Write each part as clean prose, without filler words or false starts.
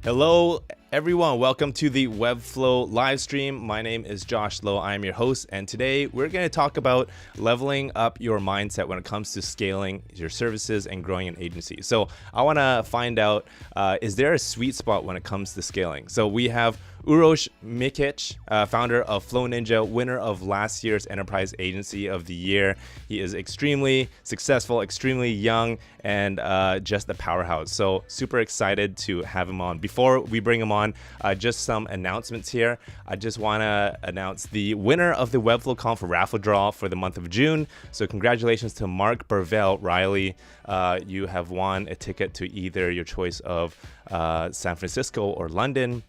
Hello, everyone. Welcome to the Webflow live stream. My name is Josh Lowe. I am your host, and today we're going to talk about leveling up your mindset when it comes to scaling your services and growing an agency. So I want to find out, is there a sweet spot when it comes to scaling? So we have Uros Mikic, founder of Flow Ninja, winner of last year's Enterprise Agency of the Year. He is extremely successful, extremely young, and just a powerhouse. So super excited to have him on. Before we bring him on, just some announcements here. I just want to announce the winner of the Webflow Conf raffle draw for the month of June. So congratulations to Mark Burvell Riley. You have won a ticket to either your choice of San Francisco or London.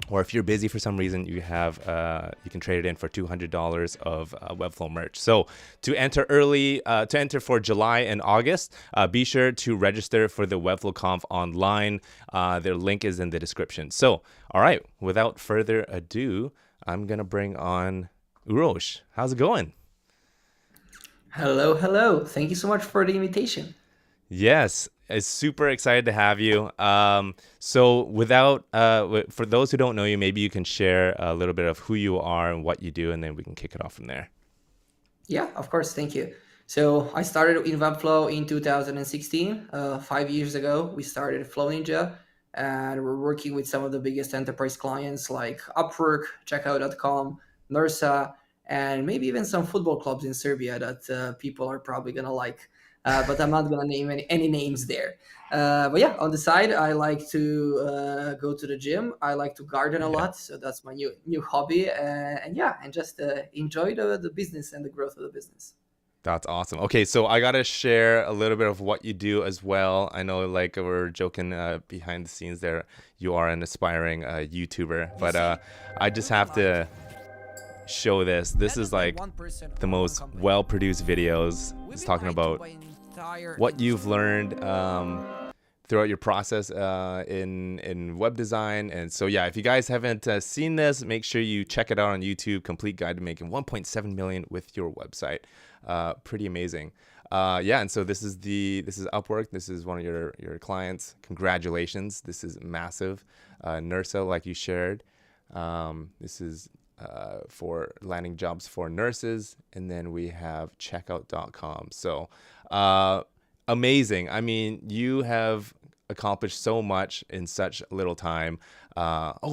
Or if you're busy for some reason, you can trade it in for $200 of Webflow merch. So to enter for July and August, be sure to register for the Webflow Conf online. Their link is in the description. So, all right, without further ado, I'm gonna bring on Uros. How's it going? Hello. Thank you so much for the invitation. Yes, it's super excited to have you. So for those who don't know you, maybe you can share a little bit of who you are and what you do, and then we can kick it off from there. Yeah, of course. Thank you. So I started in Webflow in 2016. 5 years ago, we started Flow Ninja, and we're working with some of the biggest enterprise clients like Upwork, Checkout.com, Nursa, and maybe even some football clubs in Serbia that people are probably gonna like. But I'm not gonna name any names there. But yeah, on the side, I like to go to the gym. I like to garden a Yeah, lot, so that's my new hobby. And yeah, and just enjoy the business and the growth of the business. that's awesome. Okay, so I gotta share a little bit of what you do as well. I know, like we're joking behind the scenes there, you are an aspiring YouTuber, but I just have to show this. This is like the most well-produced videos. It's talking about what you've learned throughout your process in web design. And so, yeah, if you guys haven't seen this, make sure you check it out on YouTube. Complete Guide to Making 1.7 million with your website. Pretty amazing. Yeah, and so this is Upwork. This is one of your clients. Congratulations. This is massive. Nursa, like you shared. This is for landing jobs for nurses. And then we have checkout.com. So amazing. I mean, you have accomplished so much in such little time.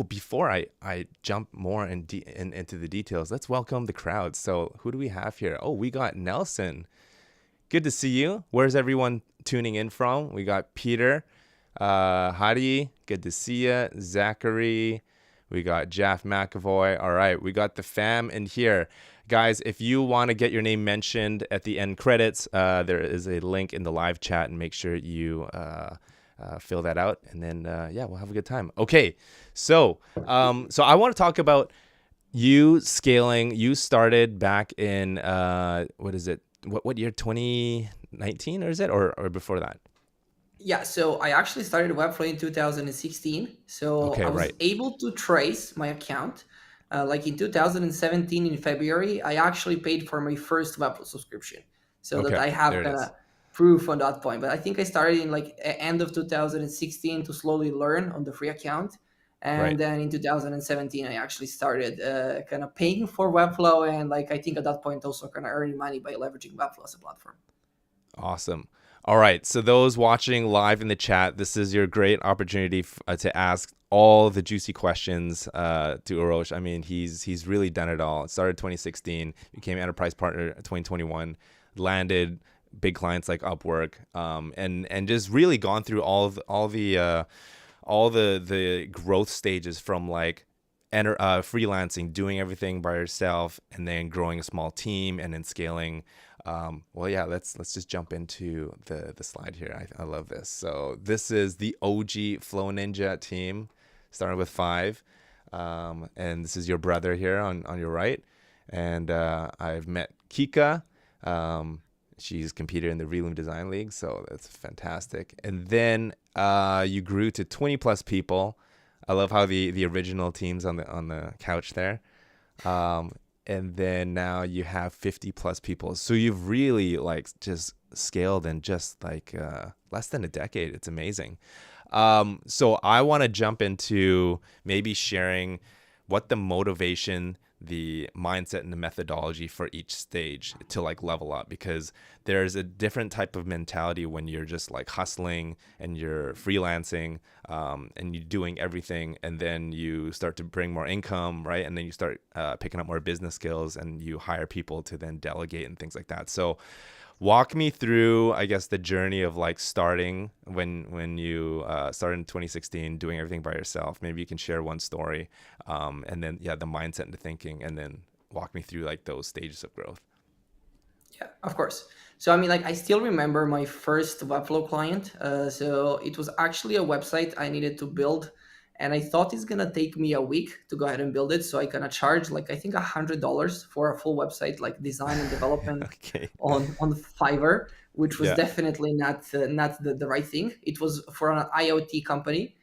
Before I jump more into the details, let's welcome the crowd. So who do we have here? Oh, we got Nelson. Good to see you. Where's everyone tuning in from? We got Peter, Hadi. Good to see you. Zachary. We got Jeff McAvoy. All right, we got the fam in here. Guys, if you want to get your name mentioned at the end credits, there is a link in the live chat, and make sure you fill that out. And then, we'll have a good time. Okay, so I want to talk about you scaling. You started back in, what is it? What year? 2019, or is it? Or before that? Yeah, so I actually started Webflow in 2016. So Okay, I was right. able to trace my account. Like in 2017 in February, I actually paid for my first Webflow subscription, so that Okay, I have there it kind of is. proof on that point. But I think I started in like end of 2016 to slowly learn on the free account. And Right. then in 2017, I actually started kind of paying for Webflow. And like I think at that point also kind of earning money by leveraging Webflow as a platform. Awesome. All right. So those watching live in the chat, this is your great opportunity to ask all the juicy questions to Uros. I mean, he's really done it all. It started 2016, became Enterprise Partner 2021, landed big clients like Upwork, and just really gone through all the growth stages from like freelancing, doing everything by yourself, and then growing a small team, and then scaling. Let's just jump into the slide here. I love this. So this is the OG Flow Ninja team, starting with 5, and this is your brother here on your right, and I've met Kika. She's competed in the Reloom Design League, so that's fantastic. And then you grew to 20 plus people. I love how the original team's on the couch there. And then now you have 50 plus people. So you've really like just scaled in just like less than a decade. It's amazing. So I want to jump into maybe sharing what the motivation, the mindset, and the methodology for each stage to like level up, because there's a different type of mentality when you're just like hustling and you're freelancing, and you're doing everything, and then you start to bring more income, right? And then you start picking up more business skills, and you hire people to then delegate and things like that. So walk me through, I guess, the journey of like starting when you started in 2016, doing everything by yourself. Maybe you can share one story, and then yeah, the mindset and the thinking, and then walk me through like those stages of growth. Yeah, of course. So I mean, like I still remember my first Webflow client. So it was actually a website I needed to build, and I thought it's gonna take me a week to go ahead and build it. So I kind of charged like I think $100 for a full website, like design and development Okay. on Fiverr, which was Yeah. definitely not the right thing. It was for an IoT company.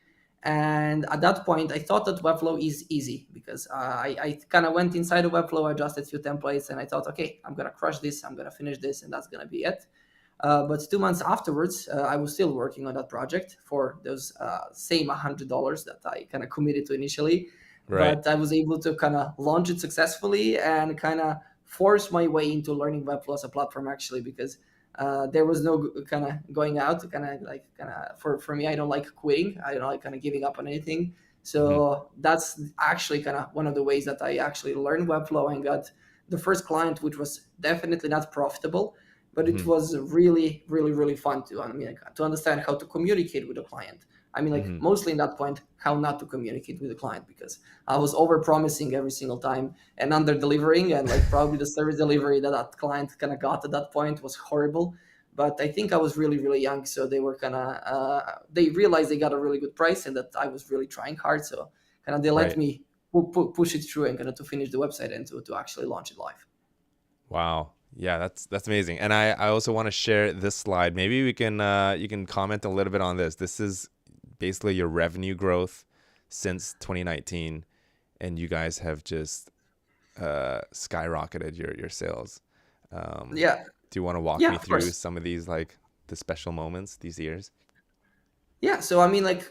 And at that point, I thought that Webflow is easy because I kind of went inside of Webflow, adjusted a few templates, and I thought, okay, I'm going to crush this, I'm going to finish this, and that's going to be it. But 2 months afterwards, I was still working on that project for those same $100 that I kind of committed to initially. Right. But I was able to kind of launch it successfully and kind of force my way into learning Webflow as a platform, actually, because there was no kind of going out, for me, I don't like quitting, I don't like kind of giving up on anything. Hmm. So that's actually kind of one of the ways that I actually learned Webflow and got the first client, which was definitely not profitable, but it Hmm. was really, really, really fun to, I mean, like, to understand how to communicate with the client. I mean, like Hmm. mostly in that point, how not to communicate with the client, because I was over promising every single time and under delivering, and like probably the service delivery that that client kind of got at that point was horrible. But I think I was really, really young, so they were kind of they realized they got a really good price and that I was really trying hard, so kind of they let Right. me push it through and kind of to finish the website and to actually launch it live. Wow. Yeah, that's amazing. And I also want to share this slide. Maybe we can you can comment a little bit on this. This is basically your revenue growth since 2019, and you guys have just skyrocketed your sales. Um, Yeah, do you want to walk yeah, me of through course. some of these like the special moments these years? Yeah, so I mean, like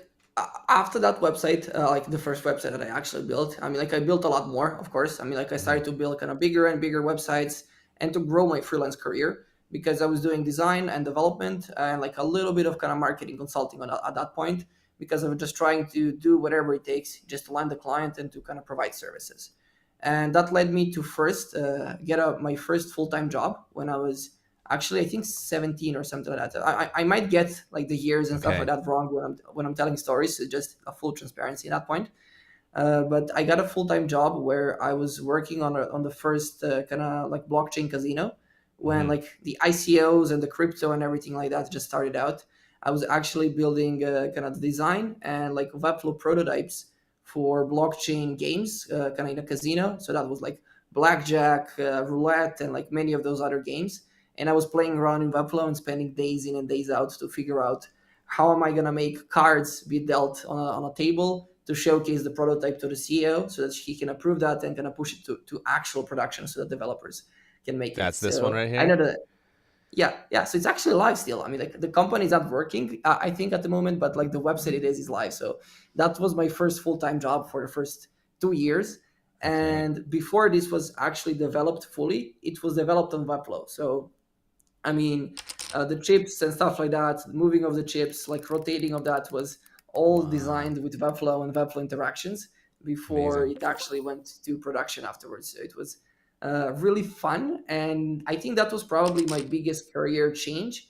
after that website, like the first website that I actually built, I mean, like I built a lot more, of course. I mean, like I Hmm. started to build kind of bigger and bigger websites and to grow my freelance career because I was doing design and development and like a little bit of kind of marketing consulting at that point because I was just trying to do whatever it takes just to land the client and to kind of provide services. And that led me to first get my first full time job when I was actually I think 17 or something like that. I might get like the years and stuff like Okay. that wrong when I'm telling stories. So just a full transparency at that point. But I got a full time job where I was working on the first kind of like blockchain casino when Hmm. like the ICOs and the crypto and everything like that just started out. I was actually building kind of the design and like Webflow prototypes for blockchain games, kind of in a casino. So that was like blackjack, roulette, and like many of those other games. And I was playing around in Webflow and spending days in and days out to figure out how am I going to make cards be dealt on a table to showcase the prototype to the CEO so that he can approve that and kind of push it to actual production so that developers can make it. That's this one So right I know here. that, yeah, yeah. So it's actually live still. I mean, like the company is not working, I think, at the moment, but like the website it is live. So that was my first full time job for the first 2 years. Okay. And before this was actually developed fully, it was developed on Webflow. So I mean, the chips and stuff like that, moving of the chips, like rotating of that was all Wow. designed with Webflow and Webflow interactions before Amazing. it actually went to production afterwards. So it was really fun. And I think that was probably my biggest career change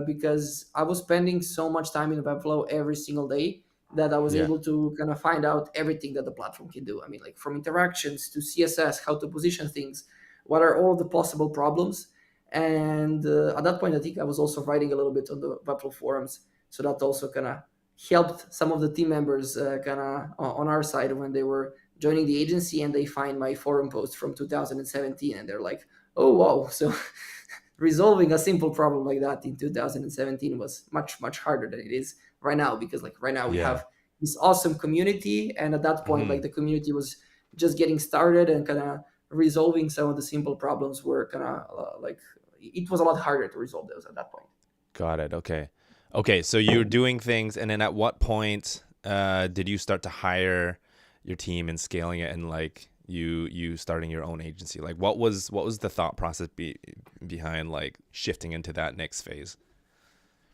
because I was spending so much time in Webflow every single day that I was Yeah. able to kind of find out everything that the platform can do. I mean, like from interactions to CSS, how to position things, what are all the possible problems, and at that point, I think I was also writing a little bit on the Webflow forums. So that also kind of helped some of the team members kind of on our side when they were joining the agency and they find my forum post from 2017 and they're like, oh, wow. So resolving a simple problem like that in 2017 was much, much harder than it is right now because like right now we Yeah. have this awesome community. And at that point, Hmm. like the community was just getting started and kind of resolving some of the simple problems were kind of like it was a lot harder to resolve those at that point. Got it. Okay. Okay, so you're doing things, and then at what point did you start to hire your team and scaling it, and like you starting your own agency? Like, what was the thought process behind like shifting into that next phase?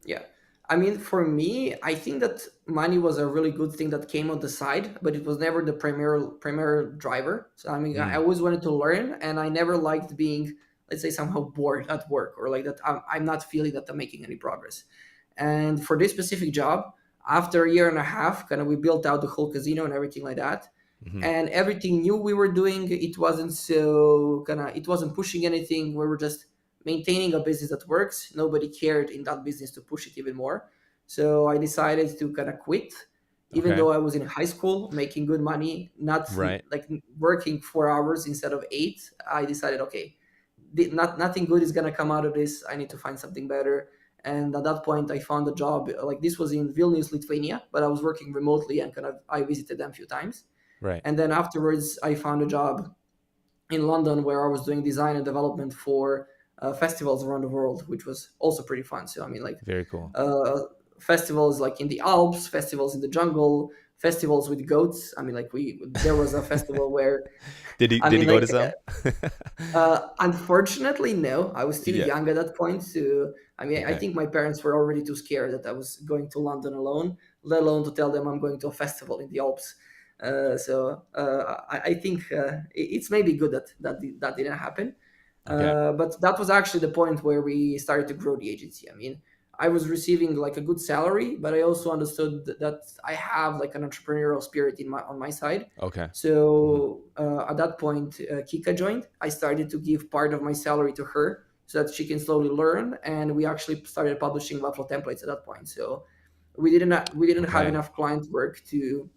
Yeah. I mean, for me, I think that money was a really good thing that came on the side, but it was never the primary driver. So I mean, I Mm, always wanted to learn, and I never liked being, let's say, somehow bored at work, or like that I'm not feeling that I'm making any progress. And for this specific job, after a year and a half, kind of we built out the whole casino and everything like that. hmm. And everything new we were doing, it wasn't so kind of, it wasn't pushing anything. We were just maintaining a business that works. Nobody cared in that business to push it even more. So I decided to kind of quit, even Okay. though I was in high school making good money, not Right. like working 4 hours instead of eight. I decided, okay, nothing good is gonna come out of this. I need to find something better. And at that point, I found a job. Like this was in Vilnius, Lithuania, but I was working remotely and kind of I visited them a few times. Right. And then afterwards, I found a job in London where I was doing design and development for festivals around the world, which was also pretty fun. So I mean, like Very cool. uh, festivals like in the Alps, festivals in the jungle, festivals with goats. I mean, like we there was a festival where Did he I did mean, he go like to some? unfortunately, no. I was still Yeah. young at that point. So, I mean, I Okay. think my parents were already too scared that I was going to London alone, let alone to tell them I'm going to a festival in the Alps. I think it's maybe good that that didn't happen. Okay. But that was actually the point where we started to grow the agency. I mean, I was receiving like a good salary, but I also understood that I have like an entrepreneurial spirit in my on my side. Okay. Hmm. So at that point, Kika joined. I started to give part of my salary to her so that she can slowly learn, and we actually started publishing Webflow templates at that point. So we didn't have Okay. enough client work to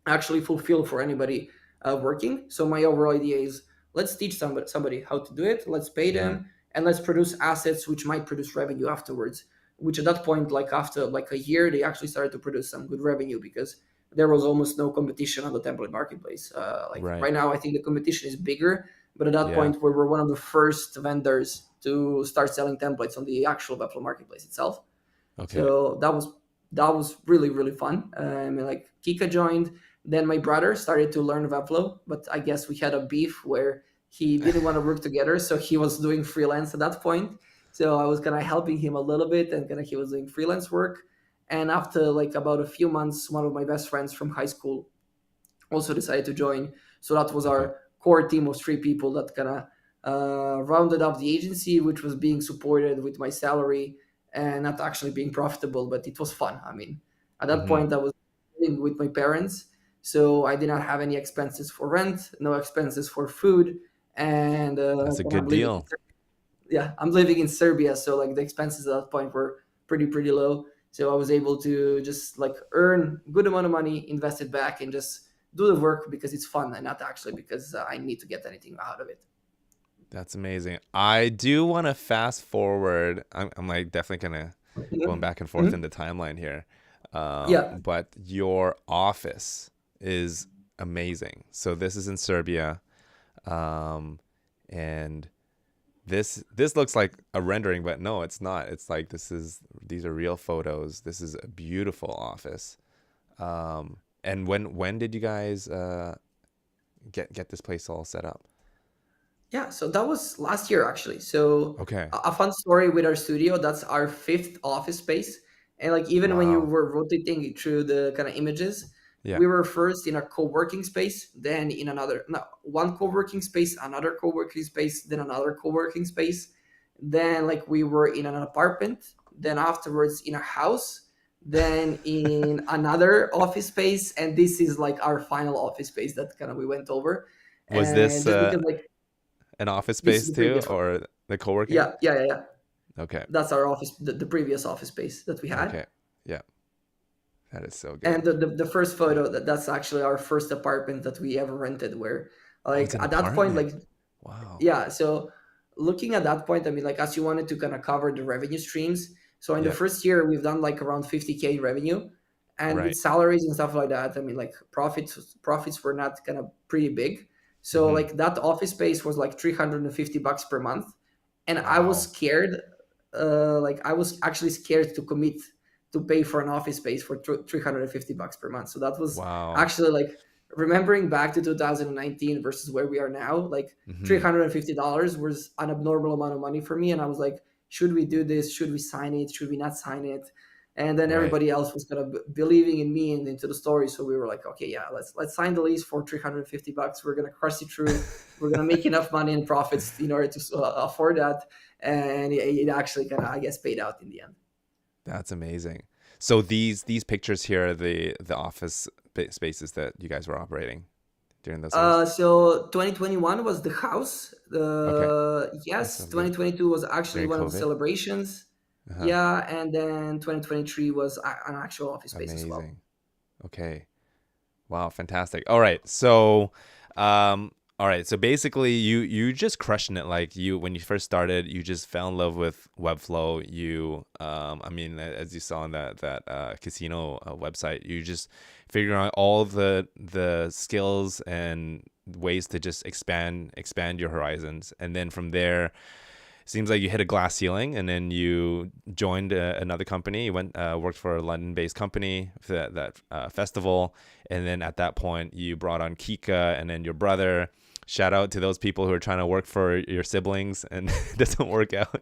actually fulfill for anybody working. So my overall idea is let's teach somebody how to do it. Let's pay Hmm. them, and let's produce assets which might produce revenue afterwards. Which at that point, like after like a year, they actually started to produce some good revenue because there was almost no competition on the template marketplace. Like Right. right now, I think the competition is bigger, but at that Yeah. point, we were one of the first vendors to start selling templates on the actual Webflow marketplace itself. Okay. So that was really really fun. I mean, like Kika joined, then my brother started to learn Webflow, but I guess we had a beef where he didn't want to work together, so he was doing freelance at that point. So I was kind of helping him a little bit, and kind of he was doing freelance work. And after like about a few months, one of my best friends from high school also decided to join. So that was Okay. our core team of three people that kind of rounded up the agency, which was being supported with my salary and not actually being profitable, but it was fun. I mean, at that Hmm. point, I was living with my parents, so I did not have any expenses for rent, no expenses for food, and That's a I'm good living. deal. Yeah, I'm living in Serbia, so like the expenses at that point were pretty low. So I was able to just like earn good amount of money, invest it back, and just do the work because it's fun and not actually because I need to get anything out of it. That's amazing. I do want to fast forward. I'm like definitely gonna going Mhm. back and forth in Mhm. the timeline here. Yeah, But your office is amazing. So this is in Serbia, um, and this looks like a rendering, but no, it's not. It's like these are real photos. This is a beautiful office. And when did you guys get this place all set up? yeah. So that was last year actually. So Okay. a fun story with our studio. That's our fifth office space, and like even when you Wow. were rotating through the kind of images, Yeah. we were first in a co-working space, then in another no, one co-working space, another co-working space, then another co-working space, then like we were in an apartment, then afterwards in a house, then in another office space, and this is like our final office space that kind of we went over. Was And this just because like an office this is space the too, previous one. or the co-working? Yeah. Okay. That's our office, the previous office space that we had. Okay. Yeah. That is so And good. the first Yeah. photo, that's actually our first apartment that we ever rented, where Oh, like it's an at that point, like apartment. Wow. yeah, so looking at that point, I mean, like as you wanted to kind of cover the revenue streams. So in the Yeah. first year, we've done like around 50K revenue, and with Right. salaries and stuff like that, I mean, like profits were not kind of pretty big. So Hmm. like that office space was like $350 per month, and I was Wow. scared. Like I was actually scared to commit. to pay for an office space for $350 per month. So that was Wow. actually like remembering back to 2019 versus where we are now, like Hmm. $350 was an abnormal amount of money for me. And I was like, should we do this? Should we sign it? Should we not sign it? And then Right. everybody else was kind of believing in me and into the story. So we were like, okay, yeah, let's sign the lease for $350. We're gonna crush it through. We're gonna make enough money and profits in order to afford that. And it actually kind of, I guess, paid out in the end. That's amazing. So these pictures here are the office spaces that you guys were operating during those years. So 2021 was the house. Okay. That's Yes, lovely. 2022 was actually During one of the COVID. celebrations. Uh-huh. Yeah, and then 2023 was an actual office space as well. Amazing. Okay. Wow, fantastic. All right. So, all right. So basically you just crushing it. Like you when you first started, you just fell in love with Webflow. You I mean as you saw on that casino website, you just figuring out all the skills and ways to just expand your horizons. And then from there, seems like you hit a glass ceiling, and then you joined another company. You went worked for a London-based company for that festival, and then at that point you brought on Kika and then your brother. Shout out to those people who are trying to work for your siblings and it doesn't work out.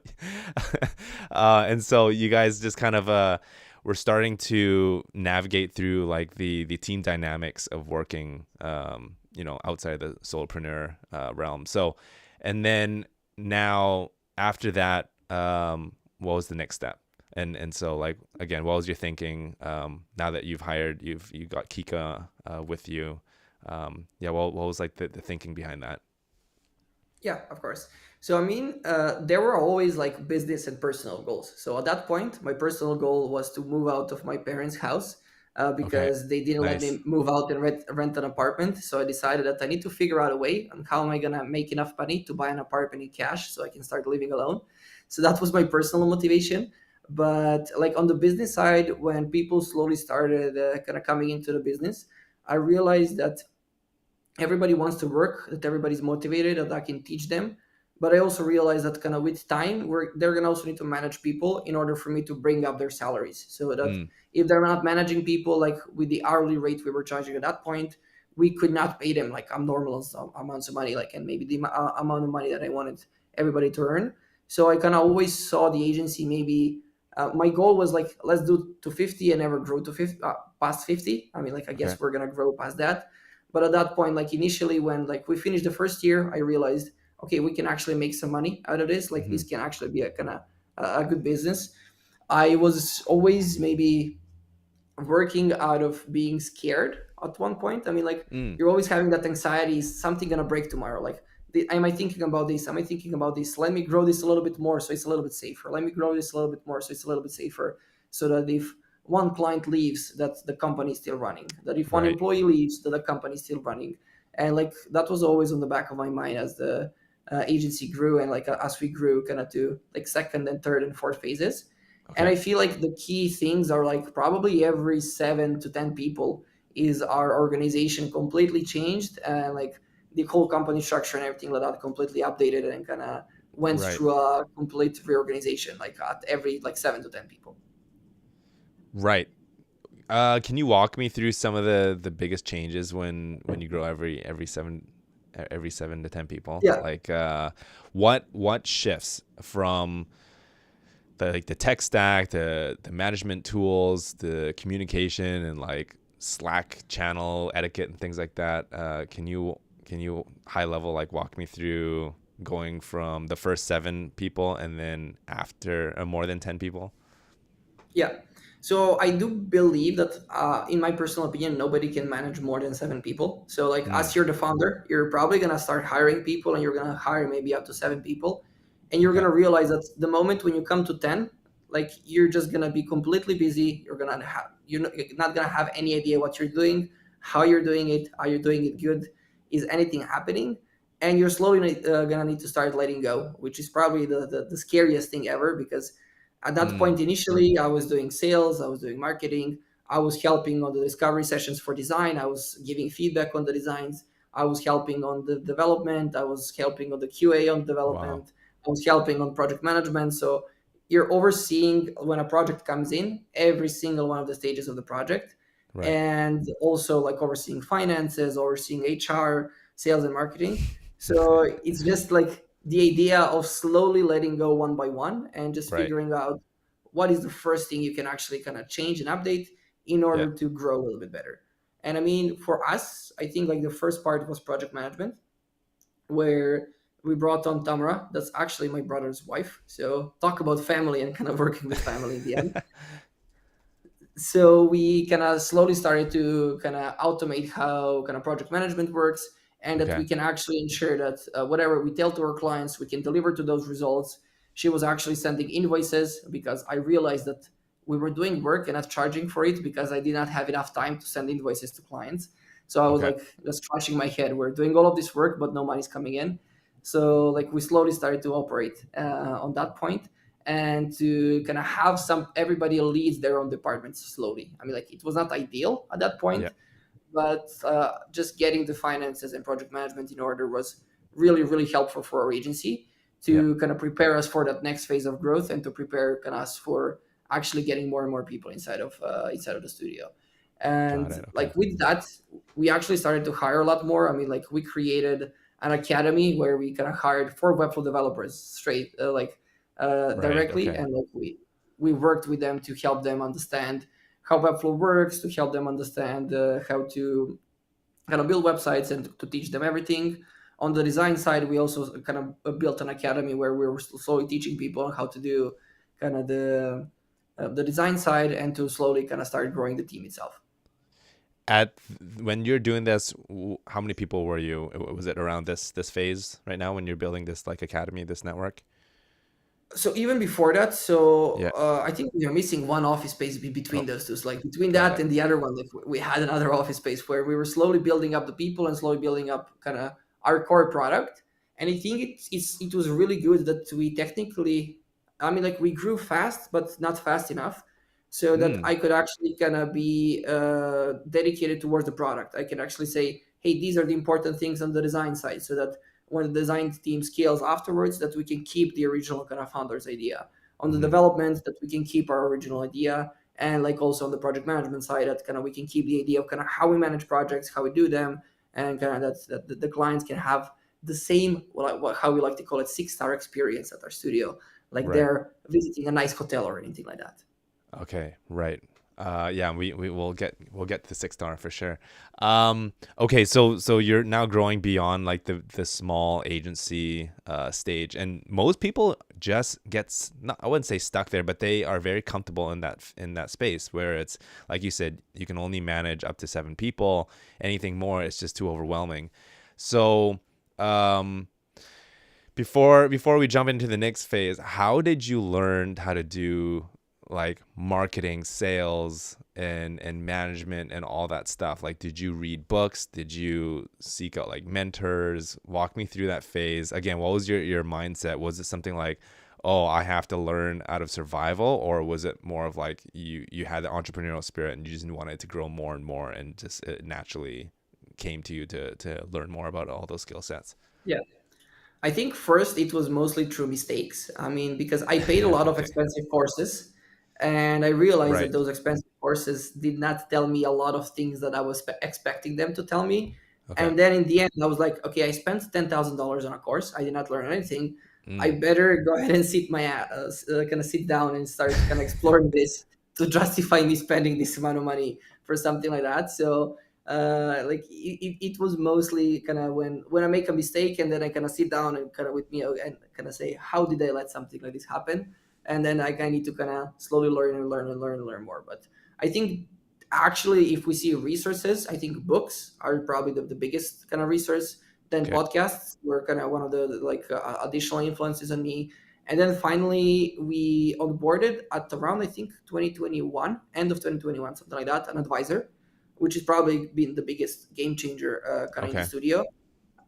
And so you guys just kind of were starting to navigate through like the team dynamics of working, outside the solopreneur realm. So, and then now after that, what was the next step? And so like again, what was your thinking now that you got Kika with you? Yeah, what was like the thinking behind that? Yeah, of course. So I mean, there were always like business and personal goals. So at that point, my personal goal was to move out of my parents' house Okay, because they didn't let nice. me move out and rent an apartment. So I decided that I need to figure out a way on how am I gonna make enough money to buy an apartment in cash so I can start living alone. So that was my personal motivation. But like on the business side, when people slowly started kind of coming into the business, I realized that everybody wants to work, that everybody's motivated, that I can teach them. But I also realize that kind of with time, they're gonna also need to manage people in order for me to bring up their salaries. So that Mm, if they're not managing people like with the hourly rate we were charging at that point, we could not pay them like abnormal amounts of money, like and maybe the amount of money that I wanted everybody to earn. So I kind of always saw the agency maybe. My goal was like let's do to 50 and never grow to 50 past 50. I mean, like I okay. guess we're gonna grow past that, but at that point, like initially when like we finished the first year, I realized, okay, we can actually make some money out of this. Like Hmm. this can actually be a kind of a good business. I was always maybe working out of being scared at one point. I mean, like Mm, you're always having that anxiety: is something gonna break tomorrow? Like, am I thinking about this? Am I thinking about this? Let me grow this a little bit more, so it's a little bit safer. Let me grow this a little bit more, so it's a little bit safer. So that if one client leaves, that the company is still running. That if one right. employee leaves, that the company is still running. And like that was always on the back of my mind as the agency grew and like as we grew, kind of to like second and third and fourth phases. And Okay. I feel like the key things are like probably every 7 to 10 people is our organization completely changed and like the whole company structure and everything like that completely updated and kind of went Right. through a complete reorganization like at every like 7 to 10 people. Right. Can you walk me through some of the biggest changes when you grow every 7 to 10 people? Yeah. Like what shifts from the tech stack, the management tools, the communication, and like Slack channel etiquette and things like that. Can you high level like walk me through going from the first 7 people and then after more than 10 people? Yeah. So I do believe that, in my personal opinion, nobody can manage more than 7 people. So like, Mm, as you're the founder, you're probably gonna start hiring people, and you're gonna hire maybe up to 7 people, and you're okay. gonna realize that the moment when you come to 10, like you're just gonna be completely busy. You're not gonna have any idea what you're doing, how you're doing it, are you doing it good, is anything happening, and you're slowly gonna need to start letting go, which is probably the scariest thing ever because at that Mm, point, initially, I was doing sales, I was doing marketing, I was helping on the discovery sessions for design, I was giving feedback on the designs, I was helping on the development, I was helping on the QA on wow. development, I was helping on project management. So you're overseeing when a project comes in, every single one of the stages of the project, Right. and also like overseeing finances, overseeing HR, sales, and marketing. So Okay. it's just like the idea of slowly letting go one by one and just Right. figuring out what is the first thing you can actually kind of change and update in Yeah. order to grow a little bit better. And I mean, for us, I think like the first part was project management, where we brought on Tamara. That's actually my brother's wife. So talk about family and kind of working with family in the end. So we kind of slowly started to kind of automate how kind of project management works, and that Okay. we can actually ensure that whatever we tell to our clients, we can deliver to those results. She was actually sending invoices because I realized that we were doing work and not charging for it because I did not have enough time to send invoices to clients. So I was Okay. like just scratching my head. We're doing all of this work, but no money's coming in. So like we slowly started to operate on that point, and to kind of have some everybody leads their own departments slowly. I mean, like it was not ideal at that Yeah. point, but just getting the finances and project management in order was really really helpful for our agency Yeah. to kind of prepare us for that next phase of growth and to prepare kind of us for actually getting more and more people inside of the studio. Got And it. Okay. like with that, we actually started to hire a lot more. I mean, like we created an academy where we kind of hired 4 Webflow developers straight Right. directly, Okay. and like we worked with them to help them understand how Webflow works, to help them understand how to kind of build websites and to teach them everything. On the design side, we also kind of built an academy where we were slowly teaching people how to do kind of the design side and to slowly kind of start growing the team itself. At when you're doing this, how many people were you? Was it around this phase right now when you're building this like academy, this network? So even before that, so Yeah. I think we are missing one office space Oh, between those two. So like between got that it. and the other one, like we had another office space where we were slowly building up the people and slowly building up kind of our core product. And I think it was really good that we technically, I mean, like we grew fast, but not fast enough, so that Hmm. I could actually kind of be dedicated towards the product. I can actually say, hey, these are the important things on the design side, so that when the design team scales afterwards, that we can keep the original kind of founder's idea. On the Hmm. development, that we can keep our original idea, and like also on the project management side, that kind of we can keep the idea of kind of how we manage projects, how we do them, and kind of that the clients can have the same how we like to call it 6-star experience at our studio, like Right. they're visiting a nice hotel or anything like that. Okay, right. Yeah, we we'll get to SixStar for sure. Okay, so you're now growing beyond like the small agency stage, and most people just not, I wouldn't say stuck there, but they are very comfortable in that space where it's like you said, you can only manage up to 7 people. Anything more, it's just too overwhelming. So, um, before we jump into the next phase, how did you learn how to do like marketing, sales, and management and all that stuff? Like, did you read books? Did you seek out like mentors? Walk me through that phase. Again, what was your mindset? Was it something like, oh, I have to learn out of survival, or was it more of like you had the entrepreneurial spirit and you just wanted to grow more and more and just it naturally came to you to learn more about all those skill sets? Yeah. I think first it was mostly through mistakes. I mean, because I paid a lot of Okay. expensive courses, and I realized that Right. those expensive courses did not tell me a lot of things that I was expecting them to tell me. Okay. And then in the end, I was like, okay, I spent $10,000 on a course. I did not learn anything. I Mm. better go ahead and kind of sit down and start kind of exploring this to justify me spending this amount of money for something like that. So like it was mostly kind of when I make a mistake and then I kind of sit down and kind of with me and kind of say, how did I let something like this happen? And then I kind of need to kind of slowly learn and learn and learn and learn more. But I think actually, if we see resources, I think books are probably the biggest kind of resource. Then Okay. podcasts were kind of one of the like additional influences on me. And then finally, we onboarded at around I think 2021, end of 2021, something like that, an advisor, which has probably been the biggest game changer kind of in the Okay. studio,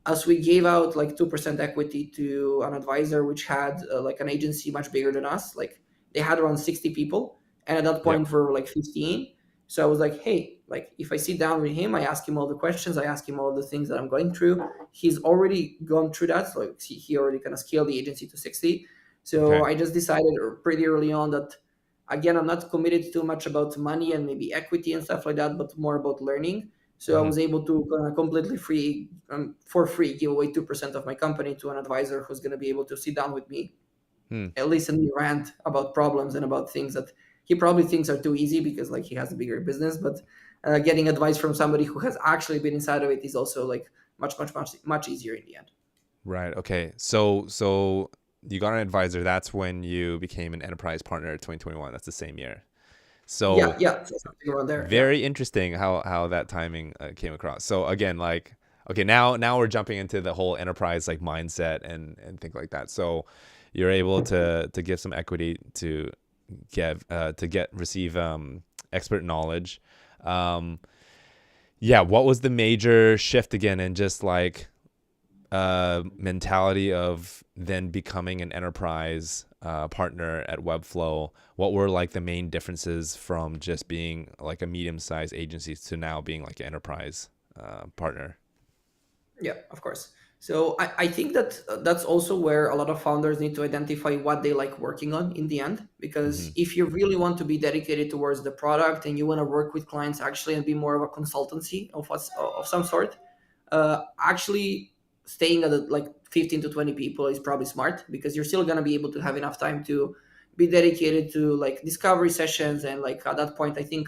as we gave out like 2% equity to an advisor which had like an agency much bigger than us. Like they had around 60 people, and at that Yep. point we were like 15. So I was like, hey, like if I sit down with him, I ask him all the questions, I ask him all the things that I'm going through. He's already gone through that, so like he already kind of scaled the agency to 60. So Okay. I just decided pretty early on that, again, I'm not committed too much about money and maybe equity and stuff like that, but more about learning. So I Hmm. was able to completely free, for free, give away 2% of my company to an advisor who's going to be able to sit down with me Hmm. and listen me rant about problems and about things that he probably thinks are too easy because like he has a bigger business. But getting advice from somebody who has actually been inside of it is also like much easier in the end. Right. Okay. So you got an advisor. That's when you became an enterprise partner in 2021. That's the same year. Yeah, So yeah, so something around there. Yeah. very interesting how that timing came across. So again, like okay, now we're jumping into the whole enterprise like mindset and things like that. So you're able to give some equity to get receive expert knowledge. Um, yeah, what was the major shift again in just like mentality of then becoming an enterprise partner at Webflow? What were like the main differences from just being like a medium-sized agency to now being like an enterprise partner? Yeah, of course. So I think that that's also where a lot of founders need to identify what they like working on in the end. Mm-hmm. Because if you really want to be dedicated towards the product and you want to work with clients actually and be more of a consultancy of some sort, actually staying at like 15 to 20 people is probably smart because you're still going to be able to have enough time to be dedicated to like discovery sessions. And like at that point, I think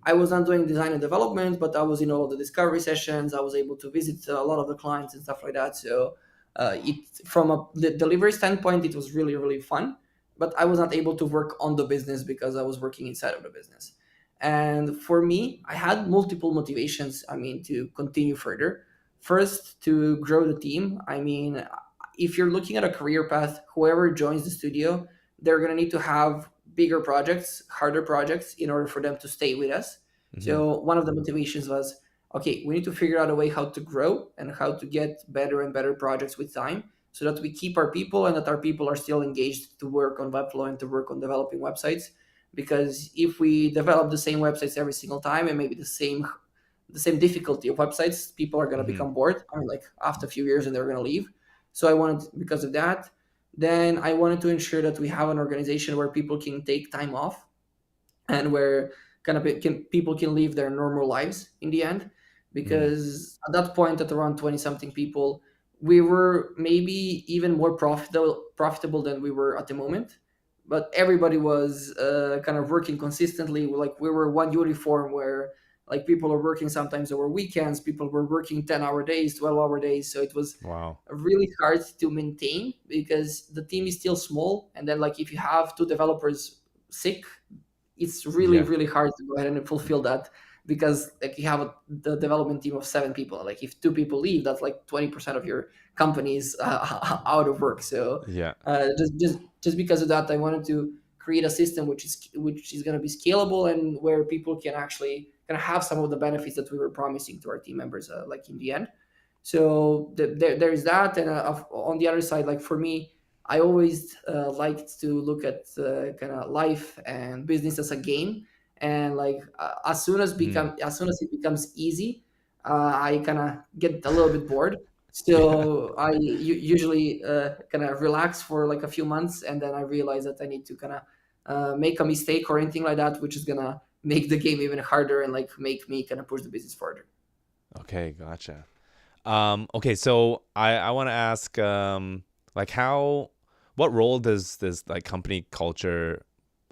I was not doing design and development, but I was in all the discovery sessions. I was able to visit a lot of the clients and stuff like that. So it from a delivery standpoint, it was really really fun. But I was not able to work on the business because I was working inside of the business. And for me, I had multiple motivations. I mean, to continue further. First, to grow the team. I mean, if you're looking at a career path, whoever joins the studio, they're gonna need to have bigger projects, harder projects in order for them to stay with us. Mm-hmm. So one of the motivations was, okay, we need to figure out a way how to grow and how to get better and better projects with time so that we keep our people and that our people are still engaged to work on Webflow and to work on developing websites. Because if we develop the same websites every single time and maybe the same difficulty of websites, people are going to Mm-hmm. become bored. I mean, like after a few years, and they're going to leave. So I wanted, because of that, then I wanted to ensure that we have an organization where people can take time off and where people can live their normal lives in the end. Mm-hmm. Because at that point, at around 20 something people, we were maybe even more profitable than we were at the moment. But everybody was kind of working consistently. Like we were one uniform where like people are working sometimes over weekends, people were working 10-hour days, 12-hour days. So it was Wow. really hard to maintain because the team is still small. And then like if you have two developers sick, it's really Yeah. really hard to go ahead and fulfill that because like you have the development team of 7 people. Like if 2 people leave, that's like 20% of your company is out of work. So Yeah. just because of that, I wanted to create a system which is going to be scalable and where people can actually kind of have some of the benefits that we were promising to our team members, like in the end. So there is that. And on the other side, like for me, I always liked to look at kind of life and business as a game. And like Mm. as soon as it becomes easy, I kind of get a little bit bored. Yeah. So I usually kind of relax for like a few months, and then I realize that I need to kind of make a mistake or anything like that, which is gonna make the game even harder and like make me kind of push the business further. Okay, gotcha. Okay, so I want to ask like what role does like company culture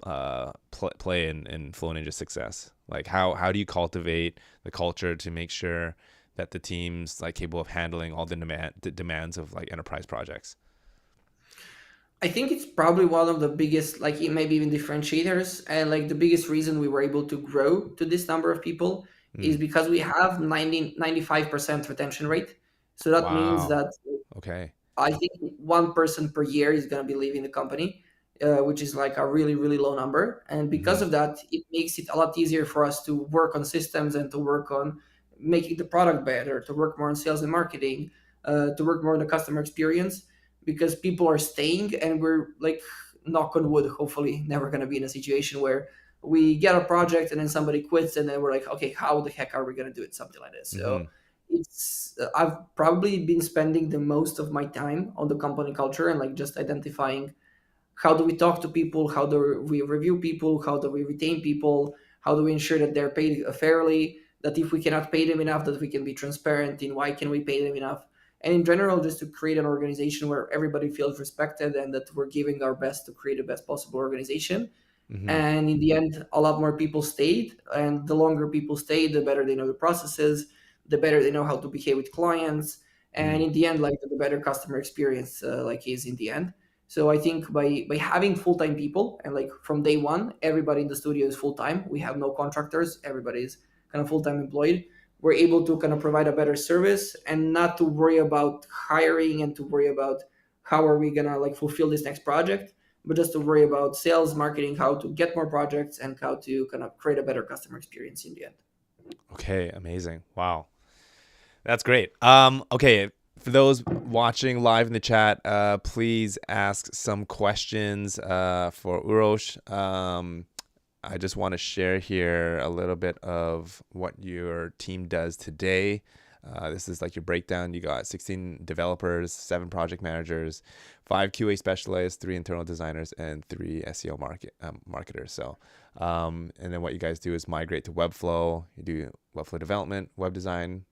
play in Flow Ninja success? Like how do you cultivate the culture to make sure that the team's like capable of handling all the demands of like enterprise projects? I think it's probably one of the biggest, like maybe even differentiators, and like the biggest reason we were able to grow to this number of people is Mm. because we have 95% retention rate. So that means Wow. that Okay. I think one person per year is going to be leaving the company, which is like a really, really low number. And because Mm-hmm. of that, it makes it a lot easier for us to work on systems and to work on making the product better, to work more on sales and marketing, to work more on the customer experience because people are staying and we're like, knock on wood, hopefully never going to be in a situation where we get a project and then somebody quits and then we're like, okay, how the heck are we going to do it? Something like this. Mm-hmm. So it's I've probably been spending the most of my time on the company culture and like just identifying how do we talk to people, how do we review people, how do we retain people, how do we ensure that they're paid fairly, that if we cannot pay them enough, that we can be transparent in why can we pay them enough, and in general, just to create an organization where everybody feels respected and that we're giving our best to create the best possible organization. Mm-hmm. And in the end, a lot more people stayed, and the longer people stay, the better they know the processes, the better they know how to behave with clients, and Mm. in the end, like the better customer experience like is in the end. So I think by having full-time people, and like from day one everybody in the studio is full-time, we have no contractors, everybody's kind of full-time employed, we're able to kind of provide a better service and not to worry about hiring and to worry about how are we gonna like fulfill this next project, but just to worry about sales, marketing, how to get more projects, and how to kind of create a better customer experience in the end. Okay, amazing. Wow. That's great. Okay, for those watching live in the chat, please ask some questions for Uros. I just want to share here a little bit of what your team does today. This is like your breakdown. You got 16 developers, 7 project managers, 5 QA specialists, 3 internal designers, and 3 SEO marketers. So, and then what you guys do is migrate to Webflow. You do Webflow development, web design,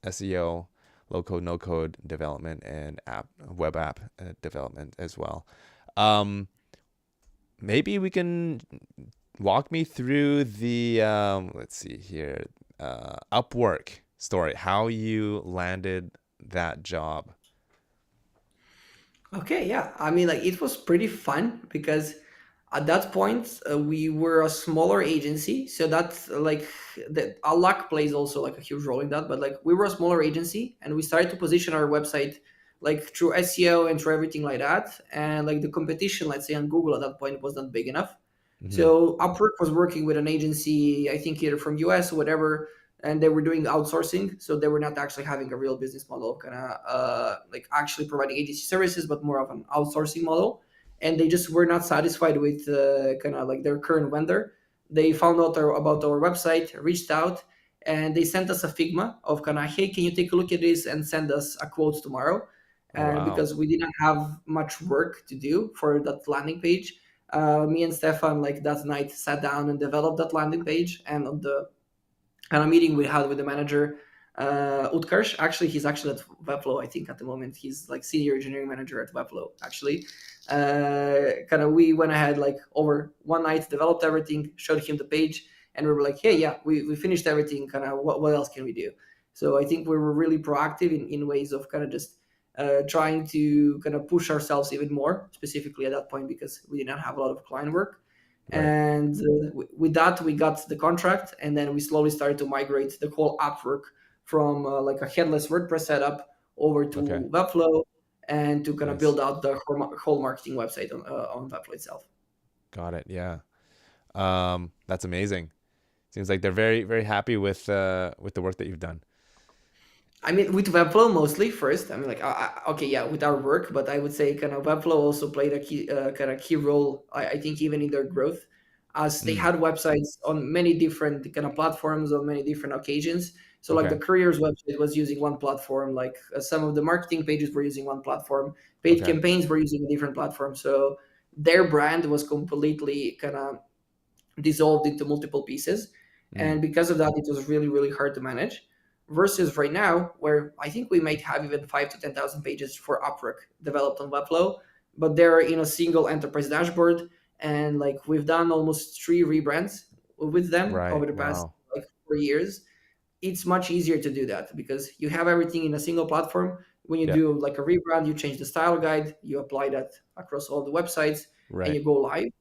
SEO, low code, no code development, and web app development as well. Maybe we can walk me through the let's see here, Upwork story, how you landed that job. Okay, yeah. I mean, like it was pretty fun because at that point we were a smaller agency, so that's like that. Our luck plays also like a huge role in that. But like we were a smaller agency, and we started to position our website like through SEO and through everything like that. And like the competition, let's say on Google at that point, was not big enough. Mm-hmm. So Upwork was working with an agency, I think either from US or whatever, and they were doing outsourcing. So they were not actually having a real business model of kind of like actually providing agency services, but more of an outsourcing model. And they just were not satisfied with kind of like their current vendor. They found out about our website, reached out, and they sent us a Figma of kind of, hey, can you take a look at this and send us a quote tomorrow? Oh, And wow. because we didn't have much work to do for that landing page, me and Stefan like that night sat down and developed that landing page. And on the kind of meeting we had with the manager, Utkarsh, actually he's actually at Webflow, I think at the moment he's like senior engineering manager at Webflow actually. Kind of we went ahead like over one night, developed everything, showed him the page, and we were like, hey, yeah, we finished everything, kind of what else can we do? So I think we were really proactive in ways of kind of just trying to kind of push ourselves even more, specifically at that point because we did not have a lot of client work. Right. And with that, we got the contract, and then we slowly started to migrate the whole app work from like a headless WordPress setup over Okay. to Webflow, and to kind of Nice. build out the whole marketing website on Webflow itself. Got it. Yeah. That's amazing. Seems like they're very, very happy with the work that you've done. I mean, with Webflow mostly first. I mean, like, okay, yeah, with our work, but I would say kind of Webflow also played a key, kind of key role. I think even in their growth, as they Mm. had websites on many different kind of platforms on many different occasions. So, like the Okay. careers website was using one platform. Like some of the marketing pages were using one platform. Paid Okay. campaigns were using a different platform. So their brand was completely kind of dissolved into multiple pieces. Mm. And because of that, it was really, really hard to manage. Versus right now, where I think we might have even 5 to 10,000 pages for Upwork developed on Webflow, but they're in a single enterprise dashboard. And like we've done almost 3 rebrands with them over Right. the past Wow. like 4 years. It's much easier to do that because you have everything in a single platform. When you Yeah. do like a rebrand, you change the style guide, you apply that across all the websites, and Right. you go live.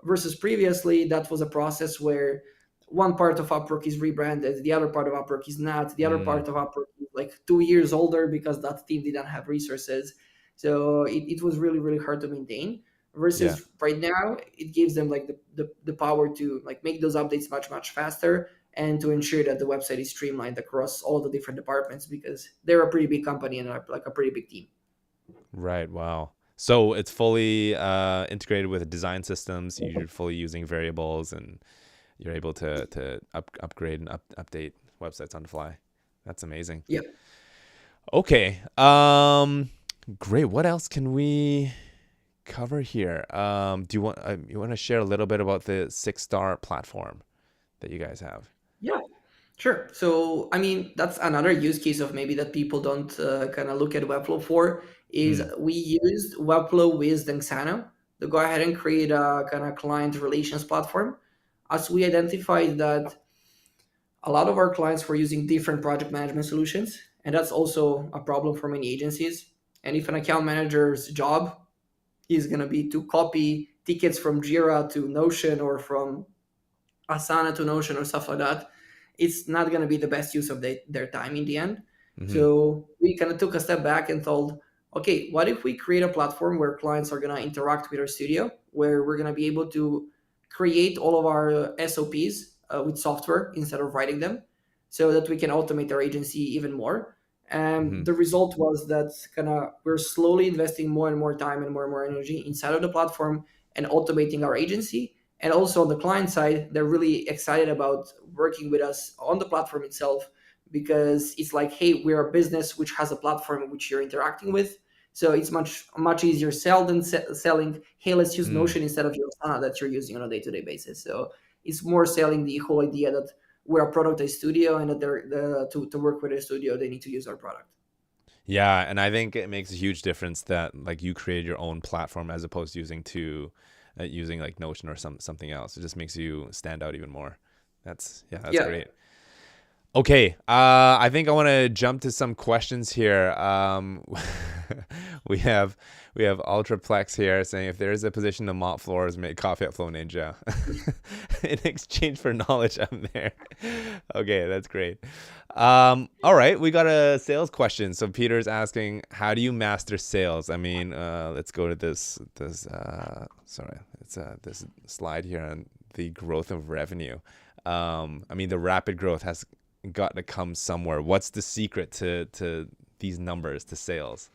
Versus previously, that was a process where one part of Upwork is rebranded, the other part of Upwork is not, the other Mm. part of Upwork is like 2 years older because that team didn't have resources. So it was really, really hard to maintain. Yeah. Versus right now, it gives them like the power to like make those updates much, much faster, and to ensure that the website is streamlined across all the different departments because they're a pretty big company and like a pretty big team. Right. Wow. So it's fully integrated with design systems. You're fully using variables, and you're able to upgrade and update websites on the fly. That's amazing. Yeah. Okay. Great. What else can we cover here. Do you want to share a little bit about the SixStar platform that you guys have? Yeah, sure. So, I mean, that's another use case of maybe that people don't kind of look at Webflow for is Mm, we used Webflow with Densano to go ahead and create a kind of client relations platform, as we identified that a lot of our clients were using different project management solutions, and that's also a problem for many agencies. And if an account manager's job is going to be to copy tickets from Jira to Notion or from Asana to Notion or stuff like that, it's not going to be the best use of their time in the end. mm-hmm, So we kind of took a step back and thought, okay, what if we create a platform where clients are going to interact with our studio, where we're going to be able to create all of our SOPs with software instead of writing them, so that we can automate our agency even more. mm-hmm, And the result was that kind of we're slowly investing more and more time and more energy inside of the platform and automating our agency. And also on the client side, they're really excited about working with us on the platform itself, because it's like, hey, we're a business which has a platform which you're interacting with. So it's much easier sell than selling, hey, let's use mm. Notion instead of your Asana that you're using on a day-to-day basis. So it's more selling the whole idea that we're a product-based studio, and that to work with a studio, they need to use our product. Yeah, and I think it makes a huge difference that like you created your own platform as opposed to using like Notion or something else. It just makes you stand out even more. That's Yeah. great. Okay, I think I want to jump to some questions here. We have we have Ultraplex here saying if there is a position to mop floors, make coffee at Flow Ninja in exchange for knowledge. I'm there. Okay, that's great. All right, we got a sales question. So Peter's asking, how do you master sales? I mean, let's go to this slide here on the growth of revenue. I mean, the rapid growth has got to come somewhere. What's the secret to these numbers, to sales?